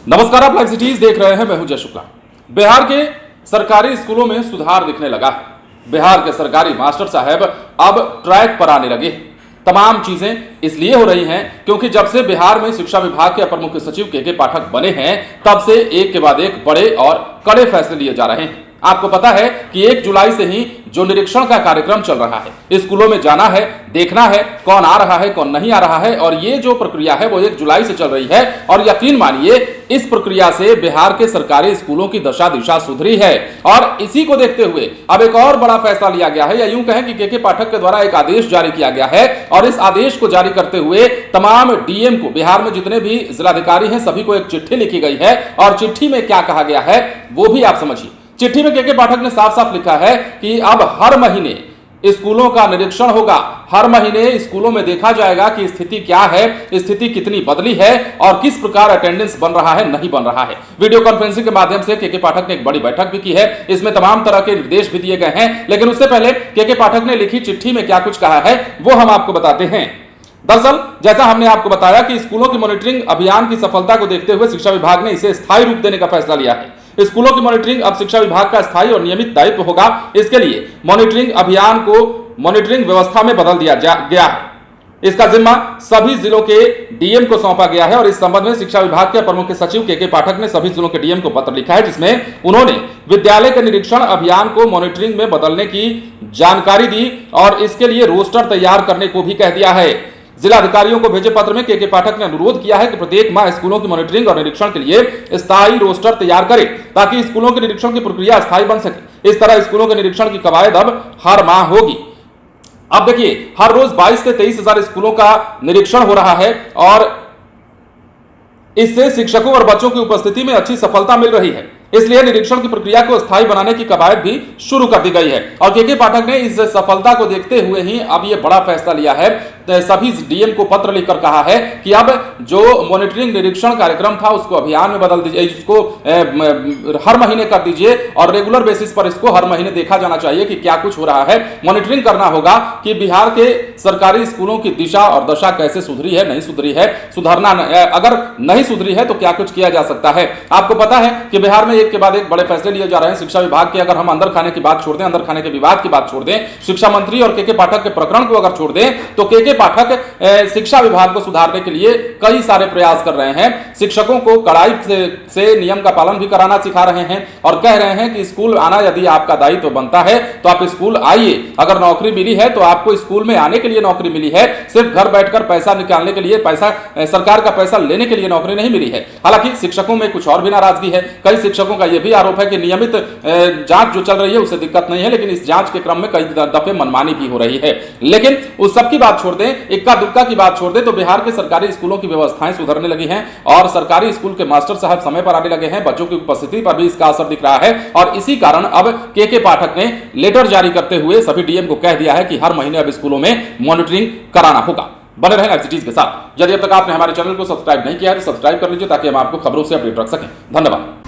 नमस्कार, आप live cities देख रहे हैं। मैं हूं जय शुक्ला। बिहार के सरकारी स्कूलों में सुधार दिखने लगा है। बिहार के सरकारी मास्टर साहब अब ट्रैक पर आने लगे। तमाम चीजें इसलिए हो रही हैं क्योंकि जब से बिहार में शिक्षा विभाग के अपर मुख्य सचिव के पाठक बने हैं, तब से एक के बाद एक बड़े और कड़े फैसले लिए जा रहे हैं। आपको पता है कि 1 जुलाई से ही जो निरीक्षण का कार्यक्रम चल रहा है, स्कूलों में जाना है, देखना है कौन आ रहा है कौन नहीं आ रहा है, और ये जो प्रक्रिया है वो 1 जुलाई से चल रही है। और यकीन मानिए, इस प्रक्रिया से बिहार के सरकारी स्कूलों की दशा दिशा सुधरी है। और इसी को देखते हुए अब एक और बड़ा फैसला लिया गया है, या यूं कहें कि के पाठक के द्वारा एक आदेश जारी किया गया है। और इस आदेश को जारी करते हुए तमाम डीएम को, बिहार में जितने भी जिलाधिकारी हैं, सभी को एक चिट्ठी लिखी गई है। और चिट्ठी में क्या कहा गया है वो भी आप समझिए। चिट्ठी में के पाठक ने साफ साफ लिखा है कि अब हर महीने स्कूलों का निरीक्षण होगा। हर महीने स्कूलों में देखा जाएगा कि स्थिति क्या है, स्थिति कितनी बदली है और किस प्रकार अटेंडेंस बन रहा है, नहीं बन रहा है। वीडियो कॉन्फ्रेंसिंग के माध्यम से के पाठक ने एक बड़ी बैठक भी की है। इसमें तमाम तरह के निर्देश भी दिए गए हैं। लेकिन उससे पहले के पाठक ने लिखी चिट्ठी में क्या कुछ कहा है वो हम आपको बताते हैं। दरअसल जैसा हमने आपको बताया कि स्कूलों की मॉनिटरिंग अभियान की सफलता को देखते हुए शिक्षा विभाग ने इसे स्थायी रूप देने का फैसला लिया है। स्कूलों की मॉनिटरिंग अब शिक्षा विभाग का स्थायी और नियमित दायित्व होगा। इसके लिए मॉनिटरिंग अभियान को मॉनिटरिंग व्यवस्था में बदल दिया गया है। इसका जिम्मा सभी जिलों के डीएम को सौंपा गया है। और इस संबंध में शिक्षा विभाग के अपर मुख्य सचिव के पाठक ने सभी जिलों के डीएम को पत्र लिखा है, जिसमें उन्होंने विद्यालय के निरीक्षण अभियान को मॉनिटरिंग में बदलने की जानकारी दी और इसके लिए रोस्टर तैयार करने को भी कह दिया है। जिलाधिकारियों को भेजे पत्र में के पाठक ने अनुरोध किया है कि प्रत्येक माह स्कूलों की मॉनिटरिंग और निरीक्षण के लिए स्थायी रोस्टर तैयार करें, ताकि स्कूलों के निरीक्षण की प्रक्रिया स्थायी बन सके। इस तरह स्कूलों के निरीक्षण की कवायद अब हर माह होगी। अब देखिए, हर रोज 22 से 23 हजार स्कूलों का निरीक्षण हो रहा है और इससे शिक्षकों और बच्चों की उपस्थिति में अच्छी सफलता मिल रही है। इसलिए निरीक्षण की प्रक्रिया को स्थायी बनाने की कवायद भी शुरू कर दी गई है। और के पाठक ने इस सफलता को देखते हुए ही अब यह बड़ा फैसला लिया है। सभी डीएम को पत्र लिखकर कहा है कि अब जो मॉनिटरिंग निरीक्षण कार्यक्रम था उसको अभियान में बदल दीजिए, इसको हर महीने कर दीजिए और रेगुलर बेसिस पर इसको हर महीने देखा जाना चाहिए कि क्या कुछ हो रहा है। मॉनिटरिंग करना होगा कि बिहार के सरकारी स्कूलों की दिशा और दशा कैसे सुधरी है, नहीं सुधरी है, सुधरना अगर नहीं सुधरी है तो क्या कुछ किया जा सकता है। आपको पता है कि बिहार में एक के बाद एक बड़े फैसले लिए जा रहे हैं शिक्षा विभाग के। अगर हम अंदर खाने की बात छोड़ दें, अंदर खाने के विवाद की बात छोड़ दें, शिक्षा मंत्री और के पाठक के प्रकरण को अगर छोड़ दें, तो के पाठक शिक्षा विभाग को सुधारने के लिए कई सारे प्रयास कर रहे हैं। शिक्षकों को कड़ाई से नियम का पालन भी कराना सिखा रहे हैं और कह रहे हैं कि स्कूल आना यदि आपका दायित्व बनता है तो आप स्कूल आइए। अगर नौकरी मिली है तो आपको स्कूल में आने के लिए नौकरी मिली है, सिर्फ घर बैठकर पैसा निकालने के लिए, पैसा सरकार का पैसा लेने के लिए नौकरी नहीं मिली है। हालांकि शिक्षकों में कुछ और भी नाराजगी है। कई शिक्षकों का यह भी आरोप है कि नियमित जांच जो चल रही है उससे दिक्कत नहीं है, लेकिन इस जांच के क्रम में कई दफे मनमानी भी हो रही है। लेकिन उस सब की बात छोड़ दें, इक्का दुक्का की बात छोड़ दें, तो बिहार के सरकारी स्कूलों की व्यवस्थाएं सुधरने लगी हैं और सरकारी स्कूल के मास्टर साहब समय पर आने लगे हैं। बच्चों की उपस्थिति पर भी इसका असर दिख रहा है। और इसी कारण अब के पाठक ने लेटर जारी करते हुए सभी डीएम को कह दिया है कि हर महीने अब स्कूलों में मॉनिटरिंग कराना होगा। बने रहें लाइव सिटीज के साथ। यदि अब तक आपने हमारे चैनल को सब्सक्राइब नहीं किया है तो सब्सक्राइब कर लीजिए, ताकि हम आपको खबरों से अपडेट रख सकें। धन्यवाद।